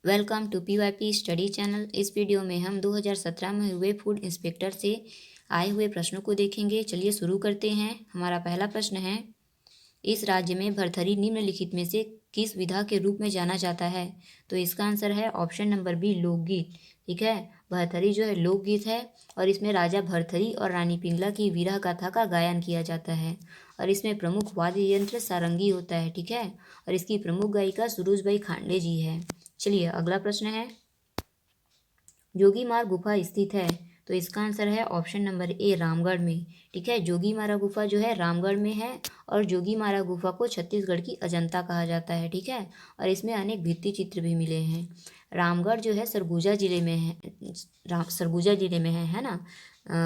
Welcome to PYP study channel. इस video में हम 2017 में हुए फूड इंस्पेक्टर से आए हुए प्रश्नों को देखेंगे। चलिए शुरू करते हैं। हमारा पहला प्रश्न है, इस राज्य में भरथरी निम्नलिखित में से किस विधा के रूप में जाना जाता है? तो इसका आंसर है ऑप्शन नंबर बी, लोकगीत। ठीक है, भरथरी जो है लोकगीत है और इसमें राजा भरथरी और रानी पिंगला की वीरह गाथा का गायन किया जाता है और इसमें प्रमुख वाद्य यंत्र सारंगी होता है। ठीक है, और इसकी प्रमुख गायिका सुरुजबाई खांडे जी है। चलिए अगला प्रश्न है, जोगीमारा गुफा स्थित है? तो इसका आंसर है ऑप्शन नंबर ए, रामगढ़ में। ठीक है, जोगीमारा गुफा जो है रामगढ़ में है और जोगीमारा गुफा को छत्तीसगढ़ की अजंता कहा जाता है। ठीक है, और इसमें अनेक भित्ति चित्र भी मिले हैं। रामगढ़ जो है सरगुजा जिले में है, सरगुजा जिले में है ना।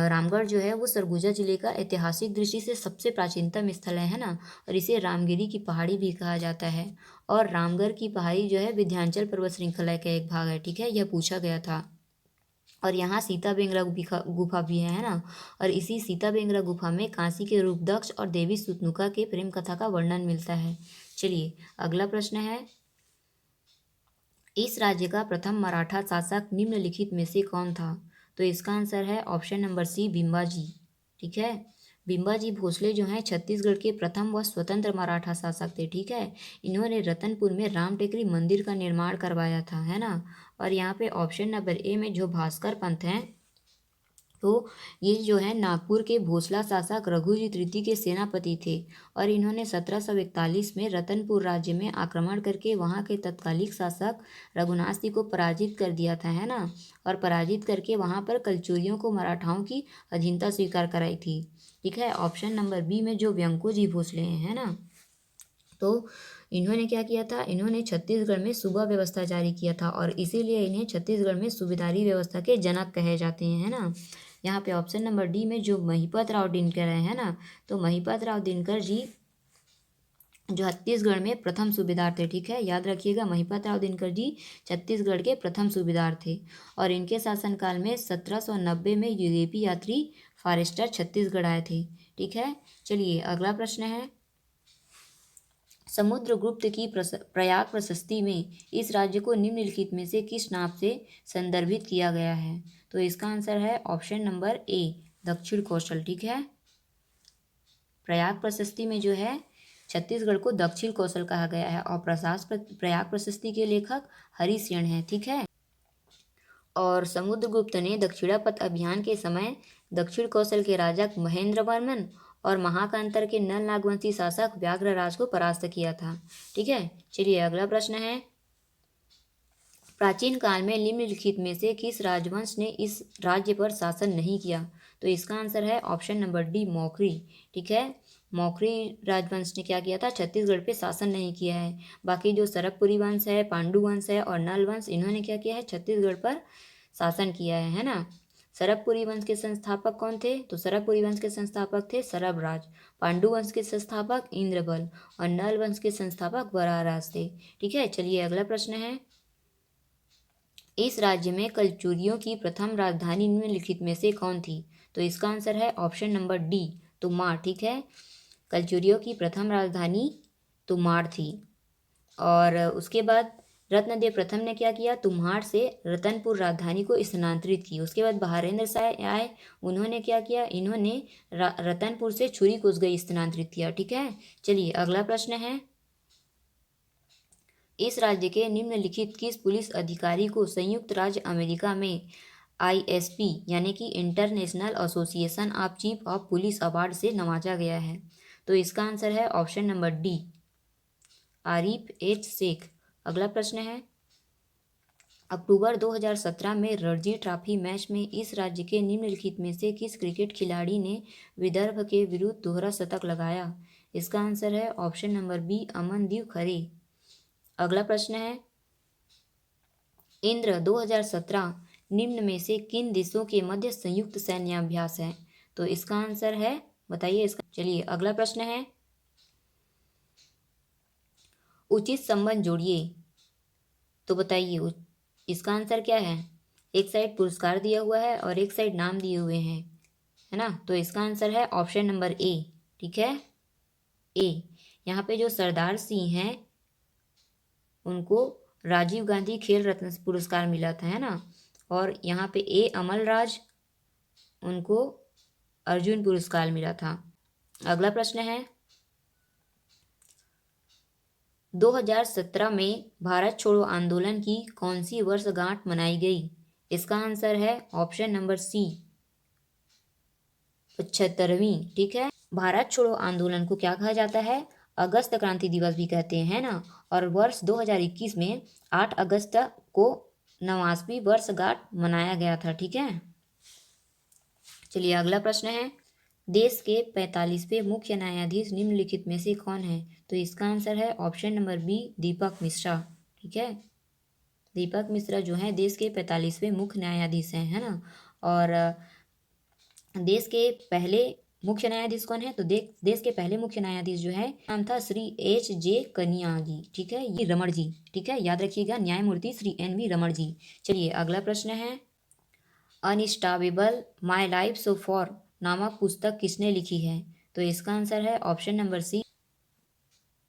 रामगढ़ जो है वो सरगुजा जिले का ऐतिहासिक दृष्टि से सबसे प्राचीनतम स्थल है ना, और इसे रामगिरी की पहाड़ी भी कहा जाता है। और रामगढ़ की पहाड़ी जो है विंध्याचल पर्वत श्रृंखला का एक भाग है। ठीक है, यह पूछा गया था। और यहाँ सीता बेंगरा गुफा भी है ना, और इसी सीता बेंगरा गुफा में काशी के रूप दक्ष और देवी सुतनुका के प्रेम कथा का वर्णन मिलता है। चलिए अगला प्रश्न है, इस राज्य का प्रथम मराठा शासक निम्नलिखित में से कौन था? तो इसका आंसर है ऑप्शन नंबर सी, बिंबाजी। ठीक है, बिंबाजी भोसले जो हैं छत्तीसगढ़ के प्रथम व स्वतंत्र मराठा शासक थे। ठीक है, इन्होंने रतनपुर में राम टेकरी मंदिर का निर्माण करवाया था, है ना। और यहाँ पे ऑप्शन नंबर ए में जो भास्कर पंत हैं, तो ये जो है नागपुर के भोसला शासक रघुजी तृतीय के सेनापति थे और इन्होंने 1741 में रतनपुर राज्य में आक्रमण करके वहाँ के तत्कालिक शासक रघुनाथ सिंह को पराजित कर दिया था, है ना। और पराजित करके वहाँ पर कलचुरियों को मराठाओं की अधीनता स्वीकार कराई थी। ठीक है, ऑप्शन नंबर बी में जो व्यंको जी भोसले हैं, है ना, तो इन्होंने क्या किया था, इन्होंने छत्तीसगढ़ में सूबा व्यवस्था जारी किया था और इसीलिए इन्हें छत्तीसगढ़ में सूबेदारी व्यवस्था के जनक कहे जाते हैं, है ना। यहाँ पे ऑप्शन नंबर डी में जो महिपत राव दिनकर है ना, तो महिपत राव दिनकर जी जो छत्तीसगढ़ में प्रथम सूबेदार थे। ठीक है, याद रखिएगा, महिपत राव दिनकर जी छत्तीसगढ़ के प्रथम सूबेदार थे और इनके शासनकाल में 1790 में यूरोपीय यात्री फॉरेस्टर छत्तीसगढ़ आए थे। ठीक है, चलिए अगला प्रश्न है, समुद्रगुप्त की प्रयाग प्रशस्ति में इस राज्य को निम्नलिखित में से किस नाम से संदर्भित किया गया है? तो इसका आंसर है ऑप्शन नंबर ए, दक्षिण कौशल। ठीक है, प्रयाग प्रशस्ति में जो है छत्तीसगढ़ को दक्षिण कौशल कहा गया है और प्रयाग प्रशस्ति के लेखक हरिसेन हैं। ठीक है, और समुद्रगुप्त ने दक्षिणापथ अभियान के समय दक्षिण कौशल के राजा महेंद्र वर्मन और महाकांतर के नल नागवंशी शासक व्याघ्रराज को परास्त किया था। ठीक है, चलिए अगला प्रश्न है, प्राचीन काल में निम्नलिखित में से किस राजवंश ने इस राज्य पर शासन नहीं किया? तो इसका आंसर है ऑप्शन नंबर डी, मौखरी। ठीक है, मौखरी राजवंश ने क्या किया था, छत्तीसगढ़ पे शासन नहीं किया है। बाकी जो सरकपुरी वंश है, पांडु वंश है और नल वंश, इन्होंने क्या किया है, छत्तीसगढ़ पर शासन किया है ना। सरकपुरी वंश के संस्थापक कौन थे? तो सरकपुरी वंश के संस्थापक थे सरबराज, पांडु वंश के संस्थापक इंद्रबल और नल वंश के संस्थापक वराहराज थे। ठीक है, चलिए अगला प्रश्न है, इस राज्य में कलचुरियों की प्रथम राजधानी निम्नलिखित में से कौन थी? तो इसका आंसर है ऑप्शन नंबर डी, तुमार। ठीक है, कलचुरियों की प्रथम राजधानी तुमार थी और उसके बाद रत्नदेव प्रथम ने क्या किया, तुम्हार से रतनपुर राजधानी को स्थानांतरित की। उसके बाद बहारेंद्र शाह आए, उन्होंने क्या किया, इन्होंने रतनपुर से छुरी कुसगई स्थानांतरित किया। ठीक है, चलिए अगला प्रश्न है, इस राज्य के निम्नलिखित किस पुलिस अधिकारी को संयुक्त राज्य अमेरिका में ISP यानी कि international association of chief of police award से नवाजा गया है? तो इसका आंसर है option number D, Arif H Shaikh. अगला प्रश्न है, अक्टूबर 2017 में रणजी ट्रॉफी मैच में इस राज्य के निम्नलिखित में से किस क्रिकेट खिलाड़ी ने विदर्भ के विरुद्ध दोहरा शतक लगाया? इसका आंसर है ऑप्शन नंबर बी, अमनदीप खरे। अगला प्रश्न है, इंद्र 2017 निम्न में से किन देशों के मध्य संयुक्त सैन्याभ्यास है? तो इसका आंसर है, बताइए इसका। चलिए अगला प्रश्न है, उचित संबंध जोड़िए। तो बताइए इसका आंसर क्या है? एक साइड पुरस्कार दिया हुआ है और एक साइड नाम दिए हुए हैं, है ना। तो इसका आंसर है ऑप्शन नंबर ए। ठीक है, ए। यहाँ पे जो सरदार सिंह हैं उनको राजीव गांधी खेल रत्न पुरस्कार मिला था, है ना। और यहाँ पे ए अमल राज, उनको अर्जुन पुरस्कार मिला था। अगला प्रश्न है, 2017 में भारत छोड़ो आंदोलन की कौन सी वर्षगांठ मनाई गई? इसका आंसर है ऑप्शन नंबर सी, 75वीं। ठीक है, भारत छोड़ो आंदोलन को क्या कहा जाता है? अगस्त क्रांति दिवस भी कहते हैं ना। और वर्ष 2021 में 8 अगस्त को 89वीं वर्षगांठ मनाया गया था। ठीक है, चलिए अगला प्रश्न है, देश के 45वें मुख्य न्यायाधीश निम्नलिखित में से कौन है? तो इसका आंसर है ऑप्शन नंबर बी, दीपक मिश्रा। ठीक है, दीपक मिश्रा जो है देश के 45वें मुख्य न्यायाधीश हैं, है ना। और देश के पहले मुख्य न्यायाधीश कौन है? तो देश के पहले मुख्य न्यायाधीश जो है नाम था श्री H.J. कनिया जी। ठीक है, ये रमण जी। ठीक है, याद रखिएगा, न्यायमूर्ति श्री N.V. रमण जी। चलिए अगला प्रश्न है, unstoppable my life so for नामक पुस्तक किसने लिखी है? तो इसका आंसर है ऑप्शन नंबर सी,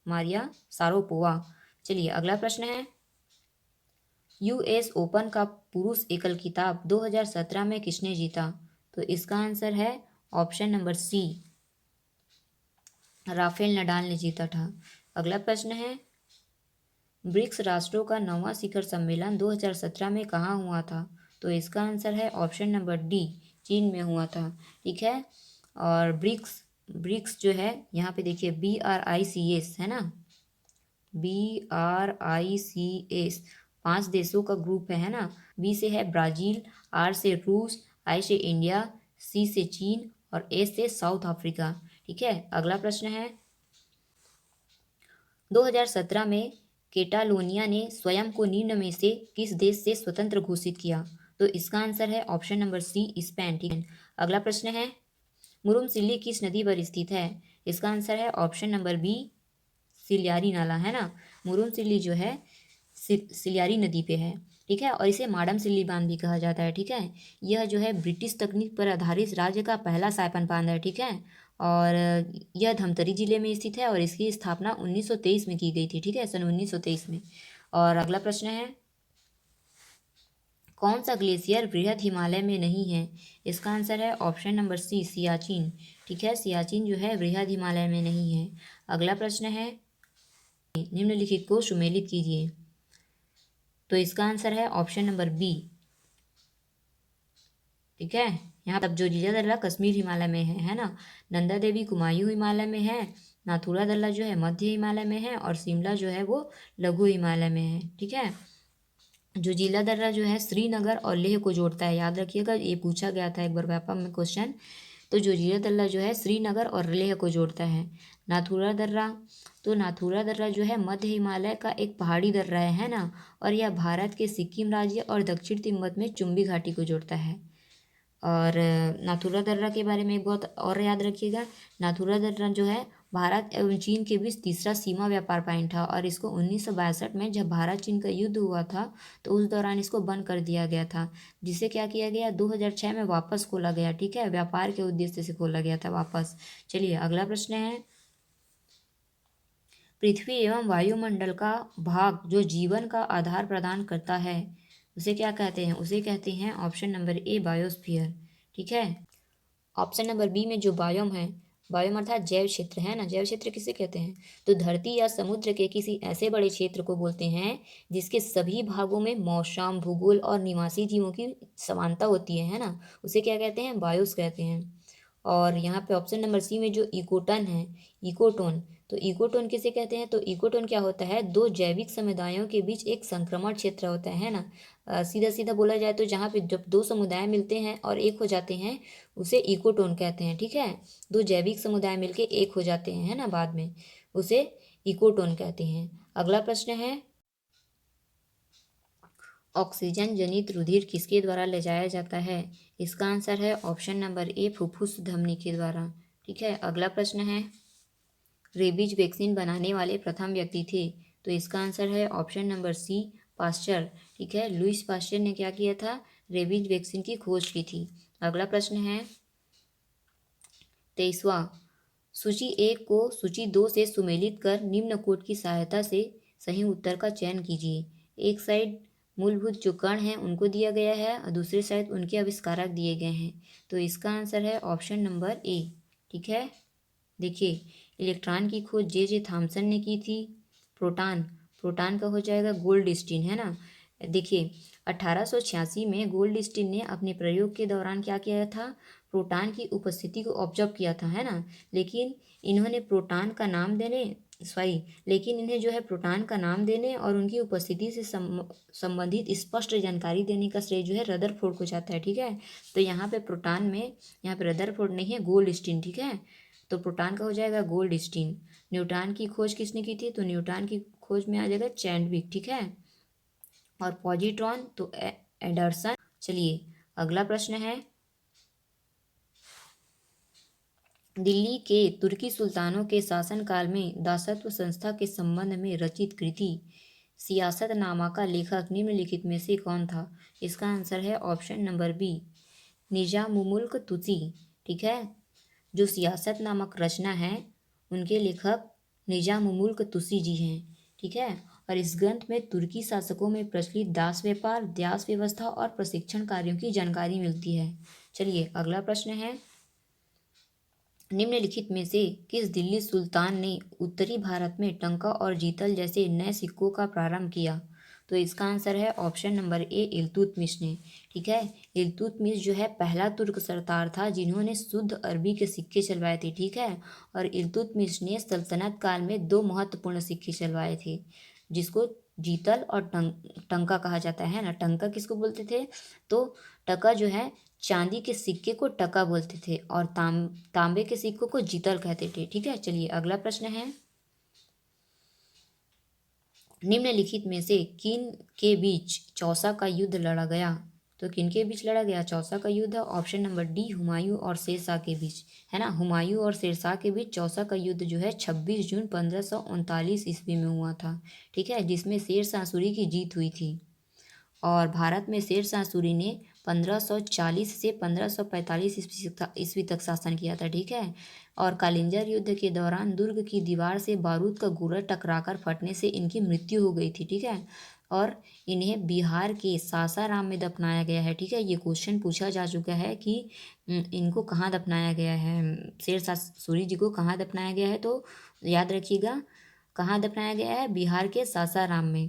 मारिया सारोपोवा। चलिए अगला प्रश्न है, US ओपन का पुरुष एकल खिताब 2017 में किसने जीता? तो इसका आंसर है option number C, Rafael Nadal ने जीता था। अगला प्रश्न है, ब्रिक्स राष्ट्रों का 9वां शिखर सम्मेलन 2017 में कहाँ हुआ था? तो इसका आंसर है ऑप्शन नंबर डी, चीन में हुआ था। ठीक है, और ब्रिक्स ब्रिक्स जो है यहाँ पे देखिए BRICS है ना, BRICS 5 देशों का ग्रुप है ना। बी से है ब्राज़ील, आर से रूस, आई से इंडिया, सी से चीन और ए से साउथ अफ्रीका। ठीक है, अगला प्रश्न है, 2017 में कैटालोनिया ने स्वयं को निम्न में से किस देश से स्वतंत्र घोषित किया? तो इसका आंसर है ऑप्शन नंबर सी, स्पेन। ठीक है, अगला प्रश्न है, मुरुमसिल्ली किस नदी पर स्थित है? इसका आंसर है ऑप्शन नंबर बी, सिलियारी नाला, है ना। मुरुमसिल्ली जो है सिलियारी नदी पे है। ठीक है, और इसे माडम सिल्ली बांध भी कहा जाता है। ठीक है, यह जो है ब्रिटिश तकनीक पर आधारित राज्य का पहला साइपन बांध है। ठीक है, और यह धमतरी जिले में स्थित है और इसकी स्थापना 1923 में की गई थी। ठीक है, सन 1923 में। और अगला प्रश्न है, कौन सा ग्लेशियर बृहद हिमालय में नहीं है? इसका आंसर है ऑप्शन नंबर सी, सियाचिन। ठीक है, सियाचिन जो है बृहद हिमालय में नहीं है। अगला प्रश्न है, निम्नलिखित को सुमेलित कीजिए। तो इसका आंसर है ऑप्शन नंबर बी। ठीक है, यहाँ तब जो जीजा दर्रा कश्मीर हिमालय में है ना। नंदा देवी कुमायूं हिमालय में है, नाथुला दर्रा जो है मध्य हिमालय में है और शिमला जो है वो लघु हिमालय में है। ठीक है, जो जिला दर्रा जो है श्रीनगर और लेह को जोड़ता है, याद रखिएगा, ये पूछा गया था एक बार व्यापक में क्वेश्चन। तो जो जिला दर्रा जो है श्रीनगर और लेह को जोड़ता है। नाथुला दर्रा, तो नाथुला दर्रा जो है मध्य हिमालय का एक पहाड़ी दर्रा है ना, और यह भारत के सिक्किम राज्य और दक्षिण तिब्बत में चुम्बी घाटी को जोड़ता है। और नाथुला दर्रा के बारे में एक बहुत और याद रखिएगा, नाथुला दर्रा जो है भारत एवं चीन के बीच तीसरा सीमा व्यापार पॉइंट था और इसको 1962 में जब भारत चीन का युद्ध हुआ था तो उस दौरान इसको बंद कर दिया गया था, जिसे क्या किया गया 2006 में वापस खोला गया। ठीक है, व्यापार के उद्देश्य से खोला गया था वापस। चलिए अगला प्रश्न है, पृथ्वी एवं वायुमंडल का भाग जो जीवन का आधार प्रदान करता है उसे क्या कहते हैं? उसे कहते हैं ऑप्शन नंबर ए, बायोस्फीयर। ठीक है, ऑप्शन नंबर बी में जो बायोम है, बायोम अर्थात जैव क्षेत्र है ना, जैव क्षेत्र किसे कहते हैं? तो धरती या समुद्र के किसी ऐसे बड़े क्षेत्र को बोलते हैं जिसके सभी भागों में मौसम, भूगोल और निवासी जीवों की समानता होती है ना, उसे क्या कहते हैं? बायोस कहते हैं। और यहाँ पे ऑप्शन नंबर सी में जो इकोटन है, इकोटोन, तो इकोटोन किसे कहते हैं? तो इकोटोन क्या होता है? दो जैविक समुदायों के बीच एक संक्रमण क्षेत्र होता है ना। सीधा सीधा बोला जाए तो जहाँ पे जब दो समुदाय मिलते हैं और एक हो जाते हैं उसे इकोटोन कहते हैं। ठीक है, दो जैविक समुदाय मिलके एक हो जाते हैं, है ना, बाद में उसे इकोटोन कहते हैं। अगला प्रश्न है, ऑक्सीजन जनित रुधिर किसके द्वारा ले जाया जाता है? इसका आंसर है ऑप्शन नंबर ए, फुफ्फुस धमनी के द्वारा। ठीक है, अगला प्रश्न है, रेबीज वैक्सीन बनाने वाले प्रथम व्यक्ति थे? तो इसका आंसर है ऑप्शन नंबर सी, पास्चर। ठीक है, लुइस पास्चर ने क्या किया था? रेबीज वैक्सीन की खोज की थी। अगला प्रश्न है 23वां, सूची 1 को सूची 2 से सुमेलित कर निम्न कोड की सहायता से सही उत्तर का चयन कीजिए। एक साइड मूलभूत जो कण हैं उनको दिया गया है और दूसरी साइड उनके आविष्कारक दिए गए हैं। तो इसका आंसर है ऑप्शन नंबर ए। ठीक है, देखिए इलेक्ट्रॉन की खोज जे थॉमसन ने की थी। प्रोटॉन, प्रोटॉन का हो जाएगा गोल्डस्टीन, है ना। देखिए 1886 में गोल्डस्टीन ने अपने प्रयोग के दौरान क्या किया था, प्रोटॉन की उपस्थिति को ऑब्जर्व किया था, है ना। लेकिन इन्होंने प्रोटॉन का नाम देने लेकिन इन्हें जो है प्रोटॉन का नाम देने और उनकी उपस्थिति से संबंधित स्पष्ट जानकारी देने का श्रेय जो है रदरफोर्ड को जाता है। ठीक है, तो यहाँ पे प्रोटॉन में, यहाँ पे रदरफोर्ड नहीं है, गोल्डस्टीन। ठीक है, तो प्रोटॉन का हो जाएगा गोल्डस्टीन। न्यूट्रॉन की खोज किसने की थी, तो न्यूट्रॉन की खोज में आ जाएगा चैडविक। ठीक है, और पॉजिट्रॉन तो एंडरसन। चलिए अगला प्रश्न है, दिल्ली के तुर्की सुल्तानों के शासनकाल में दासत्व संस्था के संबंध में रचित कृति सियासतनामा का लेखक निम्नलिखित में से कौन था। इसका आंसर है ऑप्शन नंबर बी, निजामुमुल्क तुसी। ठीक है, जो सियासत नामक रचना है उनके लेखक निजामुमुल्क तुसी जी हैं। ठीक है, और इस ग्रंथ में तुर्की शासकों में प्रचलित दास व्यापार, दास व्यवस्था और प्रशिक्षण कार्यों की जानकारी मिलती है। चलिए अगला प्रश्न है, निम्नलिखित में से किस दिल्ली सुल्तान ने उत्तरी भारत में टंका और जीतल जैसे नए सिक्कों का प्रारंभ किया। तो इसका आंसर है ऑप्शन नंबर ए, इल्तुतमिश ने। ठीक है, इल्तुतमिश जो है पहला तुर्क सरदार था जिन्होंने शुद्ध अरबी के सिक्के चलवाए थे। ठीक है, और इल्तुतमिश ने सल्तनत काल में दो महत्वपूर्ण सिक्के चलवाए थे जिसको जीतल और टंका कहा जाता है ना। टंका किसको बोलते थे, तो टका जो है चांदी के सिक्के को टका बोलते थे और तांबे के सिक्कों को जीतल कहते थे। ठीक है, चलिए अगला प्रश्न है, निम्नलिखित में से किन के बीच चौसा का युद्ध लड़ा गया। तो किन के बीच लड़ा गया चौसा का युद्ध, ऑप्शन नंबर डी, हुमायूं और शेरशाह के बीच, है ना। हुमायूं और शेरशाह के बीच चौसा का युद्ध जो है 26 जून 1539 ईस्वी में हुआ था। ठीक है, जिसमें शेरशाह सूरी की जीत हुई थी और भारत में शेरशाह सूरी ने 1540 से 1545 ईस्वी तक शासन किया था। ठीक है, और कालिंजर युद्ध के दौरान दुर्ग की दीवार से बारूद का गोला टकराकर फटने से इनकी मृत्यु हो गई थी। ठीक है, और इन्हें बिहार के सासाराम में दफनाया गया है। ठीक है, ये क्वेश्चन पूछा जा चुका है कि इनको कहाँ दफनाया गया है, शेरशाह सूरी जी को कहाँ दफनाया गया है। तो याद रखिएगा कहाँ दफनाया गया है, बिहार के सासाराम में।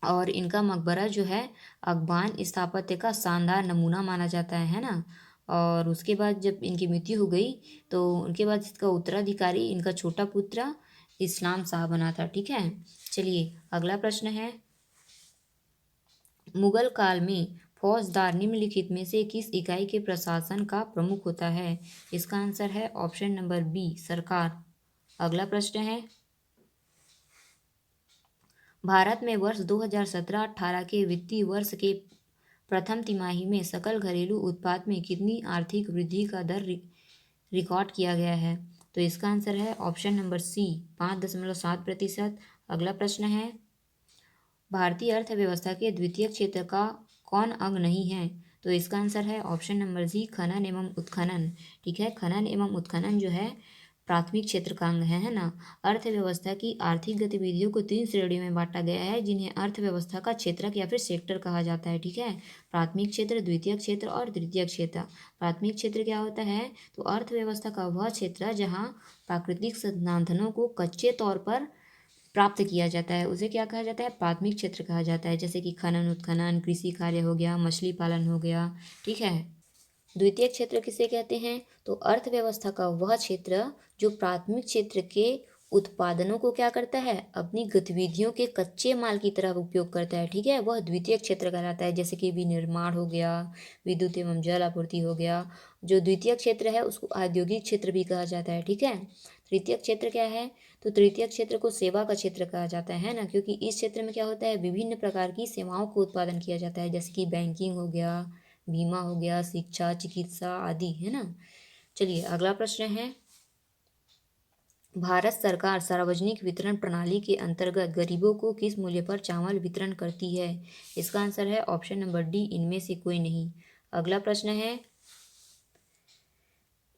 और इनका मकबरा जो है अफगान स्थापत्य का शानदार नमूना माना जाता है ना। और उसके बाद जब इनकी मृत्यु हो गई तो उनके बाद इसका उत्तराधिकारी इनका छोटा पुत्र इस्लाम शाह बना था। ठीक है, चलिए अगला प्रश्न है, मुगल काल में फौजदार निम्नलिखित में से किस इकाई के प्रशासन का प्रमुख होता है। इसका आंसर है ऑप्शन नंबर बी, सरकार। अगला प्रश्न है, भारत में वर्ष 2017-18 के वित्तीय वर्ष के प्रथम तिमाही में सकल घरेलू उत्पाद में कितनी आर्थिक वृद्धि का दर रिकॉर्ड किया गया है। तो इसका आंसर है ऑप्शन नंबर सी, 5.7%। अगला प्रश्न है, भारतीय अर्थव्यवस्था के द्वितीय क्षेत्र का कौन अंग नहीं है। तो इसका आंसर है ऑप्शन नंबर सी, खनन एवं उत्खनन। ठीक है, खनन एवं उत्खनन जो है प्राथमिक क्षेत्र का अंग है ना। अर्थव्यवस्था की आर्थिक गतिविधियों को 3 श्रेणियों में बांटा गया है जिन्हें अर्थव्यवस्था का क्षेत्रक या फिर सेक्टर कहा जाता है। ठीक है, प्राथमिक क्षेत्र, द्वितीय क्षेत्र और तृतीय क्षेत्र। प्राथमिक क्षेत्र क्या होता है, तो अर्थव्यवस्था का वह क्षेत्र जहाँ प्राकृतिक संसाधनों को कच्चे तौर पर प्राप्त किया जाता है उसे क्या कहा जाता है, प्राथमिक क्षेत्र कहा जाता है। जैसे कि खनन उत्खनन, कृषि कार्य हो गया, मछली पालन हो गया। ठीक है, द्वितीय क्षेत्र किसे कहते हैं, तो अर्थव्यवस्था का वह क्षेत्र जो प्राथमिक क्षेत्र के उत्पादनों को क्या करता है, अपनी गतिविधियों के कच्चे माल की तरह उपयोग करता है। ठीक है, वह द्वितीय क्षेत्र कहलाता है। जैसे कि विनिर्माण हो गया, विद्युत एवं जल आपूर्ति हो गया। जो द्वितीय क्षेत्र है उसको औद्योगिक क्षेत्र भी कहा जाता है। ठीक है, तृतीय क्षेत्र क्या है, तो तृतीय क्षेत्र को सेवा का क्षेत्र कहा जाता है ना, क्योंकि इस क्षेत्र में क्या होता है, विभिन्न प्रकार की सेवाओं को उत्पादन किया जाता है। जैसे कि बैंकिंग हो गया, बीमा हो गया, शिक्षा, चिकित्सा आदि, है ना। चलिए अगला प्रश्न है, भारत सरकार सार्वजनिक वितरण प्रणाली के अंतर्गत गरीबों को किस मूल्य पर चावल वितरण करती है। इसका आंसर है ऑप्शन नंबर डी, इनमें से कोई नहीं। अगला प्रश्न है,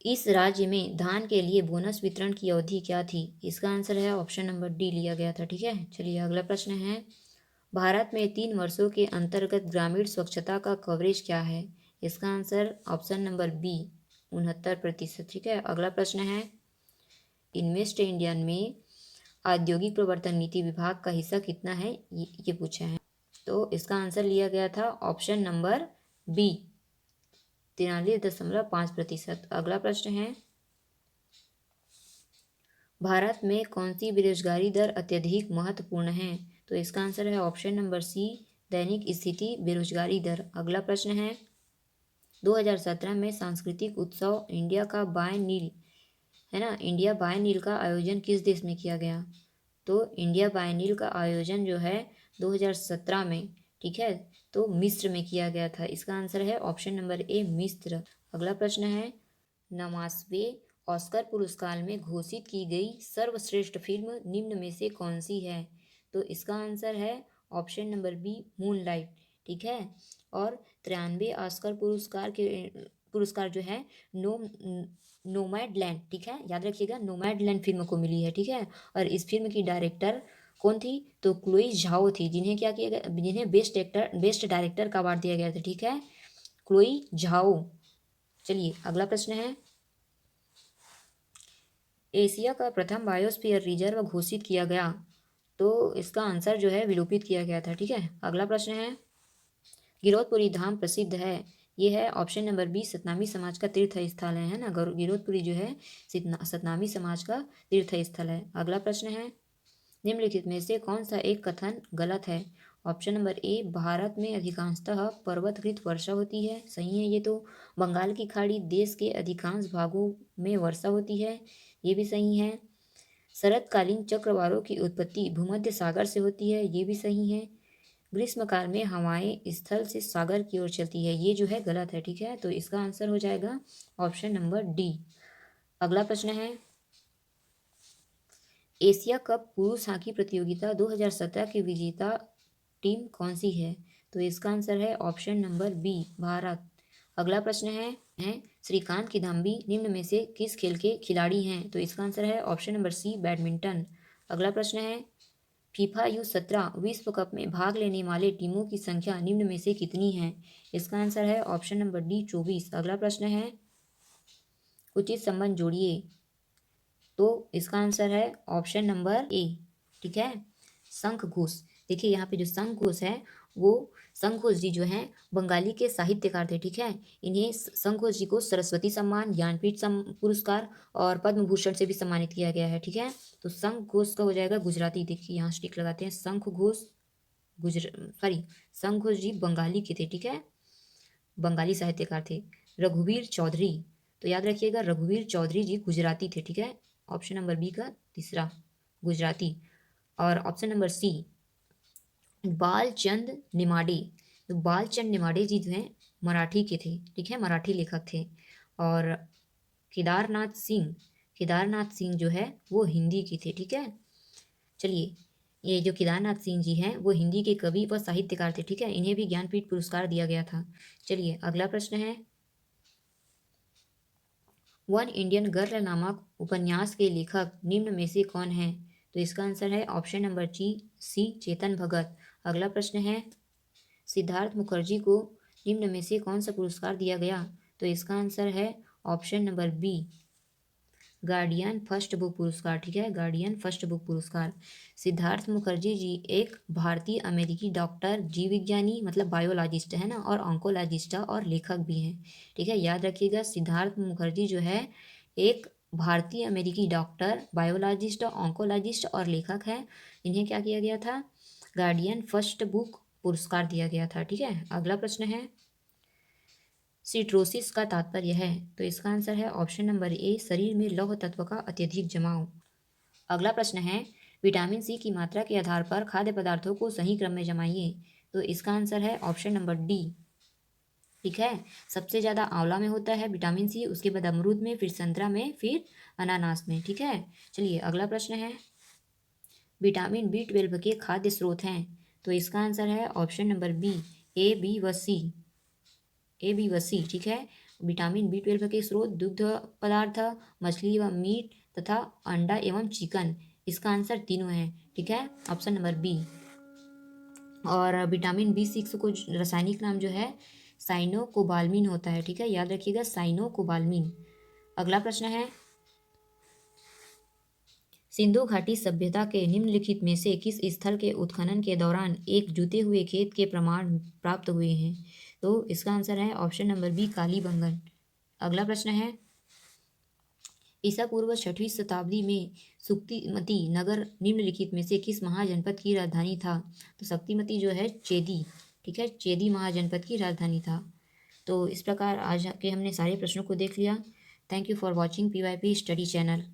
इस राज्य में धान के लिए बोनस वितरण की अवधि क्या थी। इसका आंसर है ऑप्शन नंबर डी, लिया गया था। ठीक है, चलिए अगला प्रश्न है, भारत में 3 वर्षों के अंतर्गत ग्रामीण स्वच्छता का कवरेज क्या है? इसका आंसर ऑप्शन नंबर बी 69%। ठीक है, अगला प्रश्न है, इन्वेस्ट इंडिया में औद्योगिक प्रवर्तन नीति विभाग का हिस्सा कितना है, ये पूछा है। तो इसका आंसर लिया गया था ऑप्शन नंबर बी 43.5%। अगला प्रश्न है, भारत में कौन सी बेरोजगारी दर अत्यधिक महत्वपूर्ण है? तो इसका आंसर है ऑप्शन नंबर सी दैनिक स्थिति बेरोजगारी दर। अगला प्रश्न है, 2017 में सांस्कृतिक उत्सव इंडिया का बाय नील है ना, इंडिया बाय नील का आयोजन किस देश में किया गया? तो इंडिया बाय नील का आयोजन जो है 2017 में, ठीक है, तो मिस्र में किया गया था। इसका आंसर है ऑप्शन नंबर ए मिस्र। अगला प्रश्न है, नवासवे ऑस्कर पुरस्कार में घोषित की गई सर्वश्रेष्ठ फिल्म निम्न में से कौन सी है? तो इसका आंसर है ऑप्शन नंबर बी मूनलाइट। ठीक है, और 93 ऑस्कर पुरस्कार जो है नो नोमैडलैंड, ठीक है, याद रखिएगा, नोमैडलैंड फिल्म को मिली है। ठीक है, और इस फिल्म की डायरेक्टर कौन थी? तो क्लोई झाओ थी, जिन्हें क्या किया गया, जिन्हें बेस्ट डायरेक्टर का अवार्ड दिया गया था। ठीक है, क्लोई झाओ। चलिए अगला प्रश्न है, एशिया का प्रथम बायोस्फीयर रिजर्व घोषित किया गया? तो इसका आंसर जो है विलोपित किया गया था। ठीक है, अगला प्रश्न है, गिरौदपुरी धाम प्रसिद्ध है, ये है ऑप्शन नंबर बी सतनामी समाज का तीर्थ स्थल है ना, गिरौदपुरी जो है सतनामी समाज का तीर्थ स्थल है। अगला प्रश्न है, निम्नलिखित में से कौन सा एक कथन गलत है? ऑप्शन नंबर ए भारत में अधिकांशतः पर्वतकृत वर्षा होती है, सही है ये तो। बंगाल की खाड़ी देश के अधिकांश भागों में वर्षा होती है, ये भी सही है। शरतकालीन चक्रवातों की उत्पत्ति भूमध्य सागर से होती है, ये भी सही है। ग्रीष्मकाल में हवाएं स्थल से सागर की ओर चलती है, ये जो है गलत है। ठीक है, तो इसका आंसर हो जाएगा ऑप्शन नंबर डी। अगला प्रश्न है, एशिया कप पुरुष हॉकी प्रतियोगिता 2017 की विजेता टीम कौन सी है? तो इसका आंसर है ऑप्शन नंबर बी भारत। अगला प्रश्न है श्रीकांत किदाम्बी निम्न में से किस खेल के खिलाड़ी हैं? तो इसका आंसर है ऑप्शन नंबर सी बैडमिंटन। अगला प्रश्न है, फीफा U17 विश्व कप में भाग लेने वाले टीमों की संख्या निम्न में से कितनी है? इसका आंसर है ऑप्शन नंबर डी 24। अगला प्रश्न है, उचित संबंध जोड़िए। तो इसका आंसर है ऑप्शन नंबर ए। ठीक है, शंख घोष। देखिए यहाँ पे जो शंख घोष है, वो शंख घोष जी जो हैं बंगाली के साहित्यकार थे। ठीक है, इन्हें शंख घोष जी को सरस्वती सम्मान, ज्ञानपीठ पुरस्कार और पद्म भूषण से भी सम्मानित किया गया है। ठीक है, तो शंख घोष का हो जाएगा गुजराती। देखिए यहाँ स्टिक लगाते हैं, शंख घोष शंख घोष जी बंगाली के थे। ठीक है, बंगाली साहित्यकार थे। रघुवीर चौधरी, तो याद रखिएगा रघुवीर चौधरी जी गुजराती थे। ठीक है, ऑप्शन नंबर बी का तीसरा गुजराती। और ऑप्शन नंबर सी बालचंद निमाडे, तो बालचंद निमाडे जी जो हैं मराठी के थे। ठीक है, मराठी लेखक थे। और केदारनाथ सिंह जो है वो हिंदी के थे। ठीक है, चलिए ये जो केदारनाथ सिंह जी हैं वो हिंदी के कवि व साहित्यकार थे। ठीक है, इन्हें भी ज्ञानपीठ पुरस्कार दिया गया था। चलिए अगला प्रश्न है, वन इंडियन गर्ल नामक उपन्यास के लेखक निम्न में से कौन है? तो इसका आंसर है ऑप्शन नंबर सी चेतन भगत। अगला प्रश्न है, सिद्धार्थ मुखर्जी को निम्न में से कौन सा पुरस्कार दिया गया? तो इसका आंसर है option number B guardian first book पुरस्कार। ठीक है, गार्डियन फर्स्ट बुक पुरस्कार। सिद्धार्थ मुखर्जी जी एक भारतीय अमेरिकी डॉक्टर, जीव विज्ञानी मतलब बायोलॉजिस्ट है ना, और ऑन्कोलॉजिस्ट और लेखक भी हैं। ठीक है, याद रखिएगा सिद्धार्थ मुखर्जी जो है एक भारतीय अमेरिकी डॉक्टर, बायोलॉजिस्ट, ऑन्कोलॉजिस्ट और लेखक है। इन्हें क्या किया गया था? गार्डियन फर्स्ट बुक पुरस्कार दिया गया था। ठीक है, अगला प्रश्न है, सिट्रोसिस का तात्पर्य है? तो इसका आंसर है ऑप्शन नंबर ए शरीर में लौह तत्व का अत्यधिक जमाव। अगला प्रश्न है, विटामिन सी की मात्रा के आधार पर खाद्य पदार्थों को सही क्रम में जमाइए। तो इसका आंसर है ऑप्शन नंबर डी। ठीक है, सबसे ज़्यादा आंवला में होता है विटामिन सी, उसके बाद अमरूद में, फिर संतरा में, फिर अनानास में। ठीक है, चलिए अगला प्रश्न है, विटामिन B12 के खाद्य स्रोत हैं? तो इसका आंसर है option number B A B व सी। ए बी व सी। ठीक है, विटामिन B12 के स्रोत दुग्ध पदार्थ, मछली व मीट तथा अंडा एवं चिकन। इसका आंसर तीनों है। ठीक है, ऑप्शन नंबर बी। और विटामिन B6 को रासायनिक नाम जो है साइनोकोबाल्मिन होता है, ठीक है, याद रखिएगा साइनोकोबाल्मिन। अगला प्रश्न है, सिंधु घाटी सभ्यता के निम्नलिखित में से किस स्थल के उत्खनन के दौरान एक जुते हुए खेत के प्रमाण प्राप्त हुए हैं? तो इसका आंसर है ऑप्शन नंबर बी कालीबंगन। अगला प्रश्न है, ईसा पूर्व 6वीं शताब्दी में सुक्तिमती नगर निम्नलिखित में से किस महाजनपद की राजधानी था? तो शक्तिमती जो है चेदी, ठीक है, चेदी महाजनपद की राजधानी था। तो इस प्रकार आज के हमने सारे प्रश्नों को देख लिया। Thank you for watching PYP study channel.